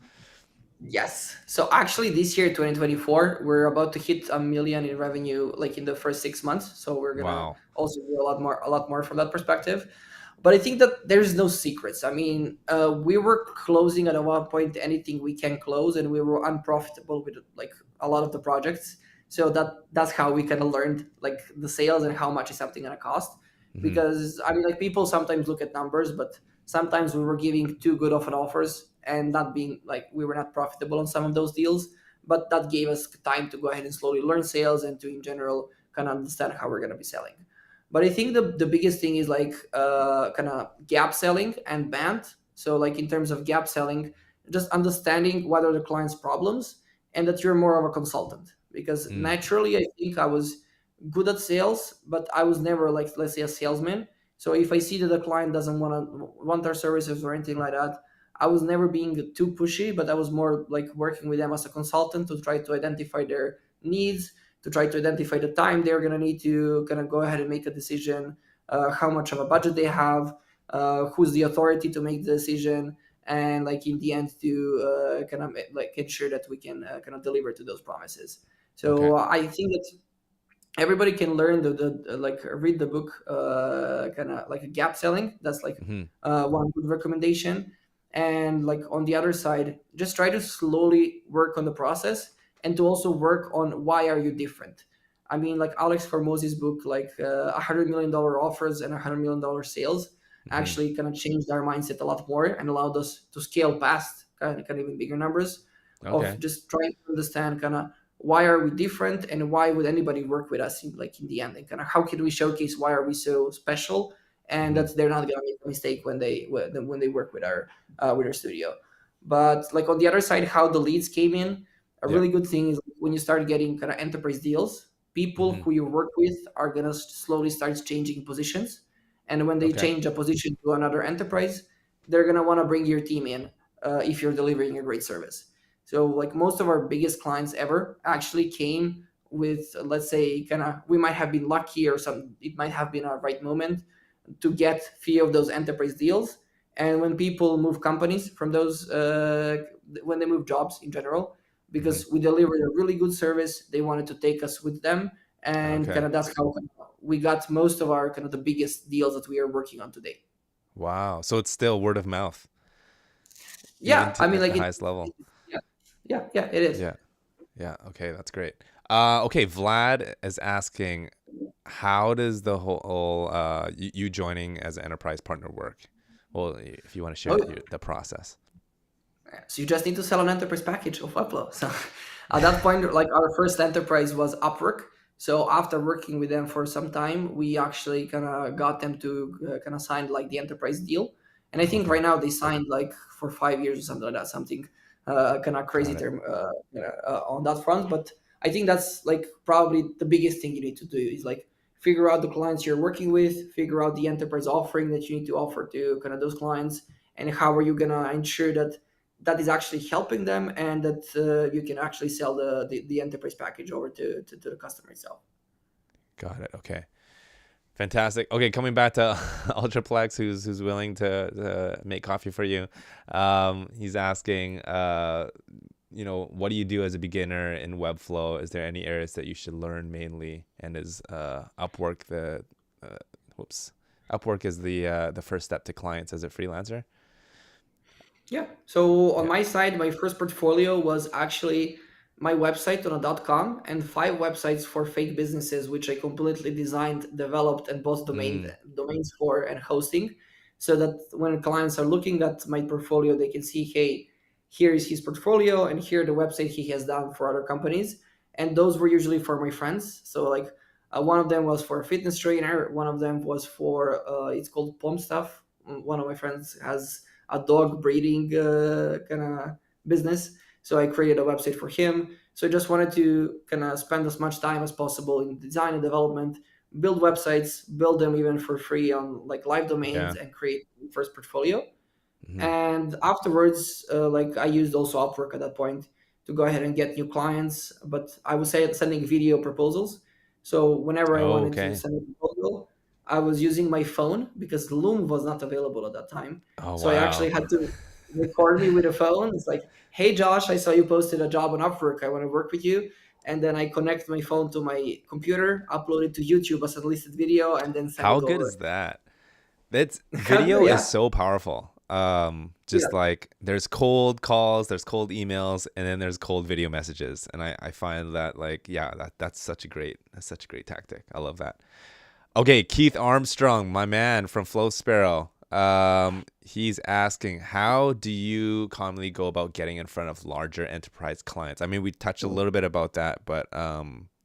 Yes. So actually, this year, 2024, we're about to hit a million in revenue, like in the first 6 months. So we're gonna Wow. also do a lot more from that perspective. But I think that there's no secrets. I mean, we were closing at one point anything we can close, and we were unprofitable with like a lot of the projects. So that's how we kind of learned like the sales and how much is something gonna cost. Hmm. Because I mean, like people sometimes look at numbers, but sometimes we were giving too good of an offers and not being like we were not profitable on some of those deals. But that gave us time to go ahead and slowly learn sales and to in general kind of understand how we're going to be selling. But I think the biggest thing is like kind of gap selling and band. So like in terms of gap selling, just understanding what are the client's problems, and that you're more of a consultant. Because Mm. naturally I think I was good at sales, but I was never like, let's say, a salesman. So if I see that the client doesn't want our services or anything like that, I was never being too pushy, but I was more like working with them as a consultant to try to identify their needs, to try to identify the time they're going to need to kind of go ahead and make a decision, how much of a budget they have, who's the authority to make the decision, and like in the end to kind of like ensure that we can kind of deliver to those promises. Okay. So I think that everybody can learn the like read the book kind of like a gap selling. That's like Hmm. one good recommendation. And like on the other side, just try to slowly work on the process, and to also work on why are you different. I mean, like Alex Formosi's book, like $100 million offers and $100 million sales, Hmm. actually kind of changed our mindset a lot more and allowed us to scale past kind of even bigger numbers, of Okay. just trying to understand kind of why are we different, and why would anybody work with us in like in the end, and kind of how can we showcase why are we so special, and Hmm. that they're not going to make a mistake when they work with our studio. But like on the other side, how the leads came in, a Yeah. really good thing is when you start getting kind of enterprise deals, people Hmm. who you work with are going to slowly start changing positions. And when they Okay. change a position to another enterprise, they're going to want to bring your team in, if you're delivering a great service. So like most of our biggest clients ever actually came with, let's say, kind of we might have been lucky, or some it might have been a right moment to get few of those enterprise deals. And when people move companies from those, when they move jobs in general, Hmm. because we delivered a really good service, they wanted to take us with them, and kind Okay. of that's how we got most of our kind of the biggest deals that we are working on today. Wow. So it's still word of mouth, even Yeah, I mean, at like the highest level. yeah, yeah, it is. Yeah. Yeah. Okay, that's great. Okay, Vlad is asking, how does the whole you joining as an enterprise partner work? Well, if you want to share Oh, the process. so you just need to sell an enterprise package of Webflow. So at that point, like our first enterprise was Upwork. So after working with them for some time, we actually kind of got them to kind of sign like the enterprise deal. And I think Okay, right now they signed like for 5 years or something like that, something kind of crazy got it. term on that front. But I think that's like probably the biggest thing you need to do is like figure out the clients you're working with, figure out the enterprise offering that you need to offer to kind of those clients, and how are you gonna ensure that that is actually helping them and that you can actually sell the enterprise package over to the customer itself. Got it. Okay. Fantastic. Okay, coming back to Ultraplex, who's willing to make coffee for you. He's asking, what do you do as a beginner in Webflow? Is there any areas that you should learn mainly? And is Upwork uh, whoops, Upwork is the first step to clients as a freelancer? Yeah. So on Yeah. my side, my first portfolio was actually my website on a .com and 5 websites for fake businesses, which I completely designed, developed, and bought Mm, domains for and hosting, so that when clients are looking at my portfolio, they can see, hey, here is his portfolio, and here the website he has done for other companies. And those were usually for my friends. So like one of them was for a fitness trainer. One of them was for it's called Pom Stuff. One of my friends has a dog breeding kind of business. So I created a website for him. So I just wanted to kind of spend as much time as possible in design and development, build websites, build them even for free on like live domains, yeah. and create first portfolio. Hmm. And afterwards, like I used also Upwork at that point to go ahead and get new clients. But I would say sending video proposals. So whenever I Oh, wanted to okay. send a proposal, I was using my phone because Loom was not available at that time. Oh, So I actually wow. had to record me with a phone. It's like, hey Josh, I saw you posted a job on Upwork. I want to work with you. And then I connect my phone to my computer, upload it to YouTube as a listed video, and then send How it good over. is that? That's Kind of, video is yeah. so powerful. Yeah. Just like there's cold calls, there's cold emails, and then there's cold video messages. And I find that like, yeah, that's such a great tactic. I love that. Okay, Keith Armstrong, my man from Flow Sparrow. He's asking, how do you commonly go about getting in front of larger enterprise clients? I mean, we touched a little bit about that, but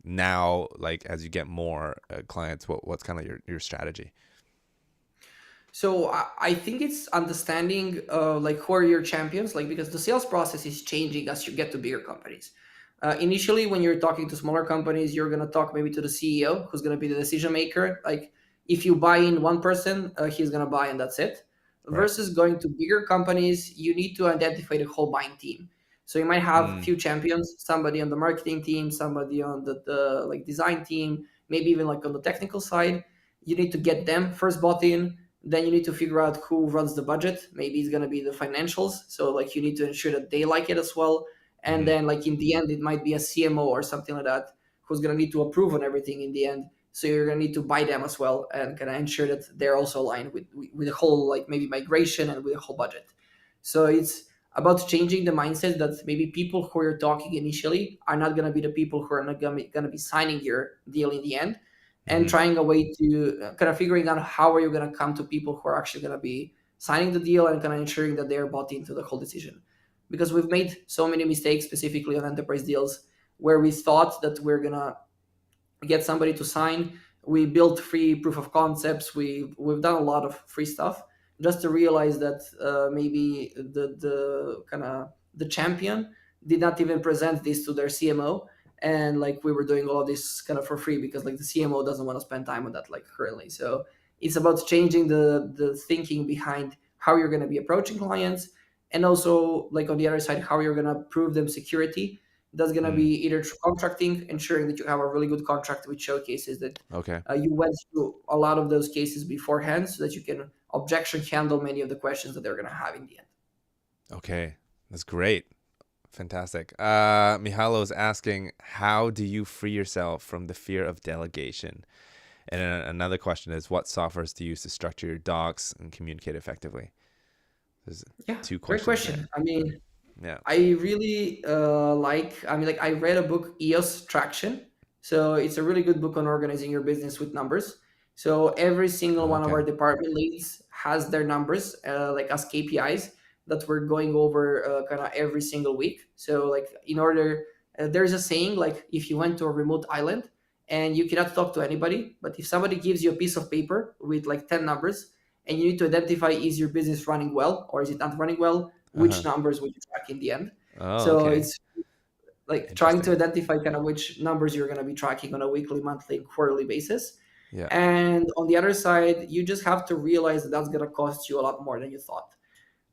now, like as you get more clients, what's kind of your strategy? So I think it's understanding like who are your champions, like because the sales process is changing as you get to bigger companies. Initially, when you're talking to smaller companies, you're gonna talk maybe to the CEO, who's gonna be the decision maker. Like if you buy in one person, he's gonna buy and that's it. Right. Versus going to bigger companies, you need to identify the whole buying team. So you might have a Mm, few champions, somebody on the marketing team, somebody on the like design team, maybe even like on the technical side. You need to get them first bought in, then you need to figure out who runs the budget. Maybe it's going to be the financials. So like you need to ensure that they like it as well. And hmm. then like in the end, it might be a CMO or something like that who's going to need to approve on everything in the end. So you're going to need to buy them as well and kind of ensure that they're also aligned with the whole like maybe migration and with the whole budget. So it's about changing the mindset that maybe people who you're talking initially are not going to be the people who are not going to be signing your deal in the end, and Hmm. trying a way to kind of figuring out how are you going to come to people who are actually going to be signing the deal and kind of ensuring that they're bought into the whole decision, because we've made so many mistakes specifically on enterprise deals where we thought that we're going to get somebody to sign. We built free proof of concepts. We've done a lot of free stuff just to realize that maybe the kind of the champion did not even present this to their CMO, and like we were doing all of this kind of for free because like the CMO doesn't want to spend time on that like currently. So it's about changing the thinking behind how you're going to be approaching clients, and also like on the other side how you're going to prove them security. That's going to be Mm. either through contracting, ensuring that you have a really good contract which showcases that Okay. you went through a lot of those cases beforehand so that you can objection handle many of the questions that they're going to have in the end. Okay. That's great. Fantastic. Mihailo is asking, how do you free yourself from the fear of delegation? And then another question is, what softwares do you use to structure your docs and communicate effectively? There's Yeah, two great questions there. question. I mean, Yeah. I really like I read a book, EOS Traction. So it's a really good book on organizing your business with numbers. So every single Oh, one of our okay. department leads has their numbers, like as KPIs that we're going over kind of every single week. So like in order, there's a saying like if you went to a remote island and you cannot talk to anybody, but if somebody gives you a piece of paper with like 10 numbers and you need to identify is your business running well or is it not running well, which Uh-huh. numbers would you track in the end. Oh, So okay. it's like trying to Interesting. identify kind of which numbers you're going to be tracking on a weekly, monthly, quarterly basis. Yeah. And on the other side, you just have to realize that that's going to cost you a lot more than you thought.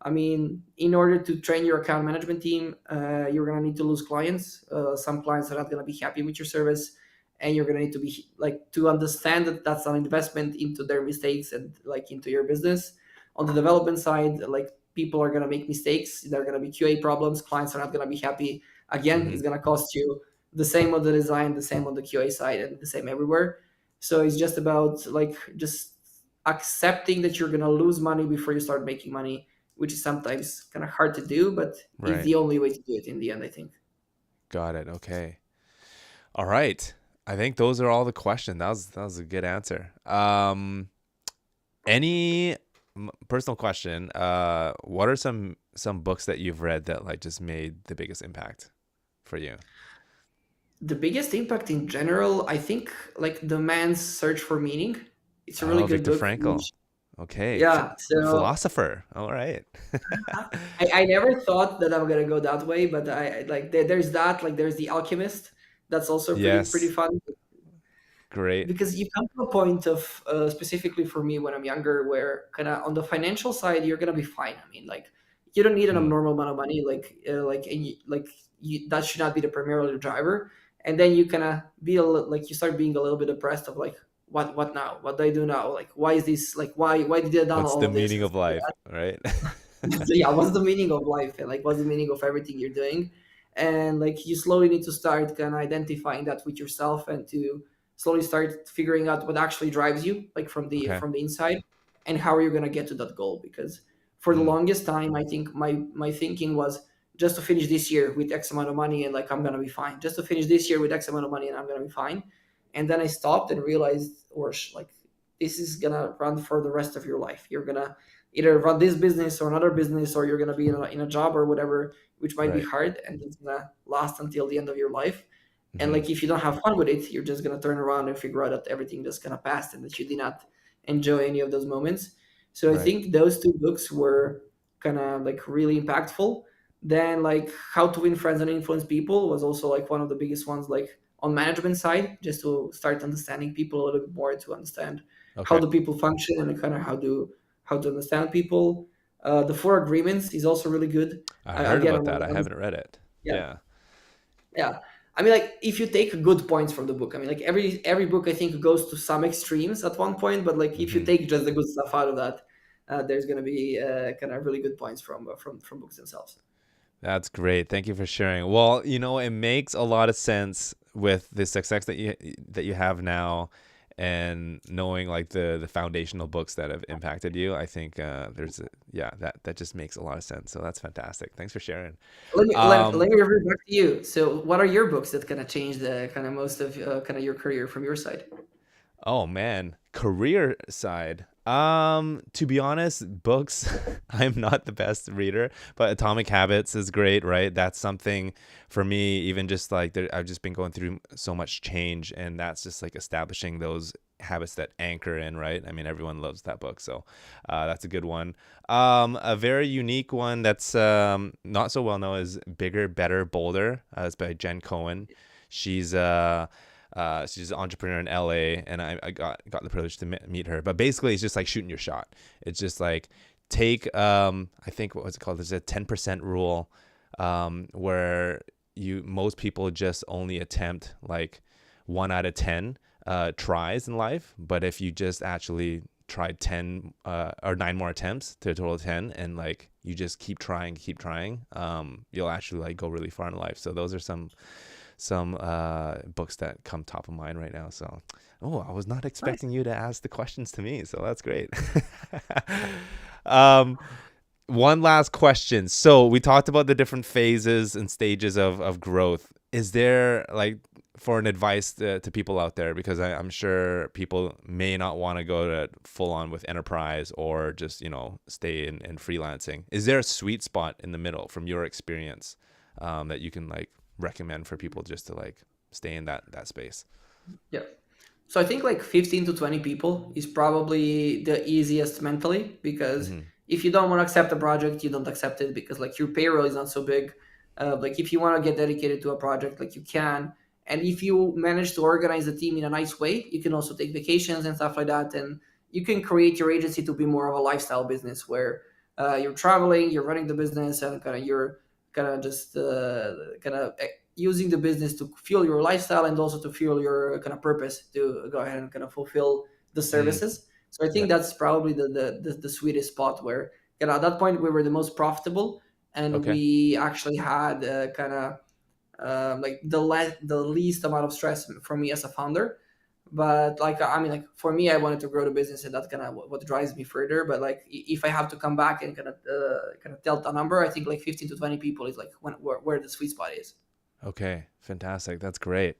I mean, in order to train your account management team, you're gonna need to lose clients. Some clients are not gonna be happy with your service, and you're gonna need to be like to understand that that's an investment into their mistakes and like into your business. On the development side, like people are gonna make mistakes. There are gonna be QA problems. Clients are not gonna be happy. Again, Mm-hmm. it's gonna cost you the same on the design, the same on the QA side, and the same everywhere. So it's just about like just accepting that you're gonna lose money before you start making money, which is sometimes kind of hard to do, but it's Right. the only way to do it in the end, I think. Got it. Okay. All right. I think those are all the questions. That was a good answer. Any personal question? What are some books that you've read that like just made the biggest impact for you? The biggest impact in general, I think, like The Man's Search for Meaning. It's a really Oh, good Viktor book. Frankl. Okay. Yeah, so Philosopher. All right. I never thought that I'm gonna go that way, but there's that, like there's The Alchemist. That's also pretty Yes. fun. Great. Because you come to a point of specifically for me when I'm younger where kind of on the financial side you're gonna be fine. I mean, like you don't need an Mm, abnormal amount of money, that should not be the primary driver. And then you kind of like you start being a little bit depressed of like what now, what do I do now, like why is this, like why did I done what's all the of this meaning and of stuff like life, that. right? So yeah, what's the meaning of life and like what's the meaning of everything you're doing. And like you slowly need to start kind of identifying that with yourself and to slowly start figuring out what actually drives you, like Okay. from the inside, and how are you going to get to that goal. Because for the Mm, longest time I think my thinking was just to finish this year with X amount of money and like I'm going to be fine, just to finish this year with X amount of money and I'm going to be fine. And then I stopped and realized, like this is going to run for the rest of your life. You're going to either run this business or another business, or you're going to be in a job or whatever, which might be right. hard and it's going to last until the end of your life. And Mm-hmm. like if you don't have fun with it, you're just going to turn around and figure out that everything just kind of passed and that you did not enjoy any of those moments. So I Right. think those two books were kind of like really impactful. Then like How to Win Friends and Influence People was also like one of the biggest ones, like on management side, just to start understanding people a little bit more, to understand how Okay. do people function and kind of how to understand people. The Four Agreements is also really good. I heard Again, about that. I haven't read it. yeah, Yeah. yeah. I mean, like if you take good points from the book, I mean, like every book I think goes to some extremes at one point, but like if you Mm-hmm. take just the good stuff out of that, there's gonna be kind of really good points from books themselves. That's great. Thank you for sharing. Well, it makes a lot of sense with the success that you have now, and knowing like the foundational books that have impacted you. I think yeah, that just makes a lot of sense. So that's fantastic. Thanks for sharing. Let Um, me revert back to you. So, what are your books that kind of changed the kind of most of kind of your career from your side? Oh man, career side. To be honest, books, I'm not the best reader, but Atomic Habits is great, right? That's something for me, even just like I've just been going through so much change, and that's just like establishing those habits that anchor in, right? I mean, everyone loves that book, so that's a good one. A very unique one that's not so well known is Bigger, Better, Bolder. It's by Jen Cohen. She's she's an entrepreneur in LA, and I got the privilege to meet her. But basically, it's just like shooting your shot. It's just like take I think what was it called? There's a 10% rule, where most people just only attempt like 1 out of 10 tries in life. But if you just actually tried 10 or 9 more attempts to a total of 10, and like you just keep trying, you'll actually like go really far in life. So those are some books that come top of mind right now. So, I was not Nice. expecting you to ask the questions to me, so that's great. um, One last question. So we talked about the different phases and stages of growth. Is there like for an advice to people out there? Because I'm sure people may not want to go to full on with enterprise or just, stay in freelancing. Is there a sweet spot in the middle from your experience that you can like recommend for people just to like stay in that space? Yeah. So I think like 15 to 20 people is probably the easiest mentally, because Mm-hmm. if you don't want to accept a project, you don't accept it because like your payroll is not so big. Like if you want to get dedicated to a project, like you can. And if you manage to organize the team in a nice way, you can also take vacations and stuff like that. And you can create your agency to be more of a lifestyle business where you're traveling, you're running the business, and kind of you're kind of just kind of using the business to fuel your lifestyle and also to fuel your kind of purpose to go ahead and kind of fulfill the Mm, services. So I yeah. think that's probably the sweetest spot where at that point we were the most profitable, and Okay. we actually had kind of like the least amount of stress for me as a founder. But like I mean, like for me, I wanted to grow the business, and that's kind of what drives me further. But like if I have to come back and kind of tell the number, I think like 15 to 20 people is like where the sweet spot is. Okay, fantastic. That's great.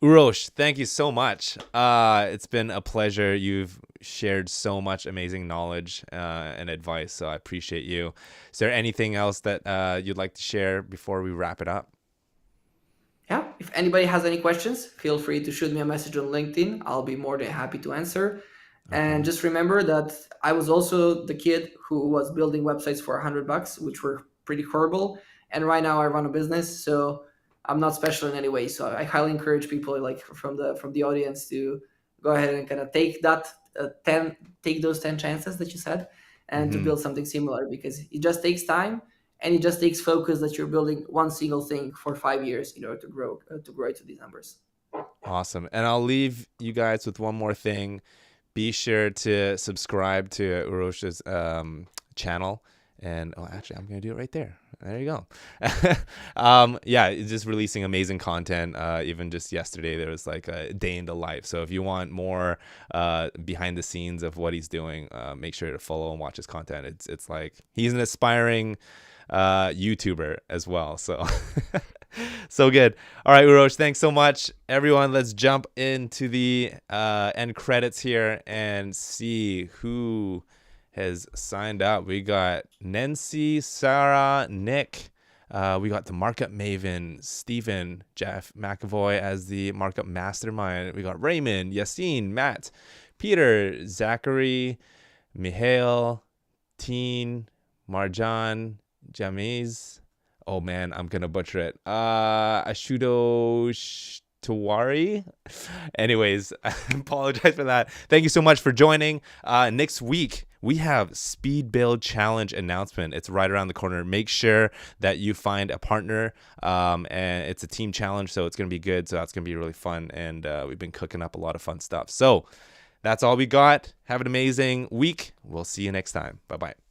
Uros, thank you so much. It's been a pleasure. You've shared so much amazing knowledge and advice, so I appreciate you. Is there anything else that you'd like to share before we wrap it up? Yeah, if anybody has any questions, feel free to shoot me a message on LinkedIn. I'll be more than happy to answer. And Okay. just remember that I was also the kid who was building websites for $100, which were pretty horrible. And right now I run a business, so I'm not special in any way. So I highly encourage people like from the audience to go ahead and kind of take that 10 take those 10 chances that you said, and to Mm-hmm. build something similar, because it just takes time, and it just takes focus that you're building one single thing for 5 years in order to grow to these numbers. Awesome. And I'll leave you guys with one more thing. Be sure to subscribe to Uros's channel. And actually, I'm gonna do it right there. There you go. Yeah, it's just releasing amazing content. Even just yesterday, there was like a day in the life. So if you want more behind the scenes of what he's doing, make sure to follow and watch his content. It's like he's an aspiring YouTuber as well. So so good. All right, Uros, thanks so much. Everyone, let's jump into the end credits here and see who has signed up. We got Nancy, Sarah, Nick. We got the Markup Maven, Stephen, Jeff McAvoy as the Markup Mastermind. We got Raymond, Yassine, Matt, Peter, Zachary, Mihail, Teen, Marjan, Jamiz. Oh man, I'm gonna butcher it. Ashudo Tawari. Anyways, I apologize for that. Thank you so much for joining. Next week we have Speed Build Challenge announcement. It's right around the corner. Make sure that you find a partner. And it's a team challenge, so it's gonna be good. So that's gonna be really fun. And we've been cooking up a lot of fun stuff. So that's all we got. Have an amazing week. We'll see you next time. Bye bye.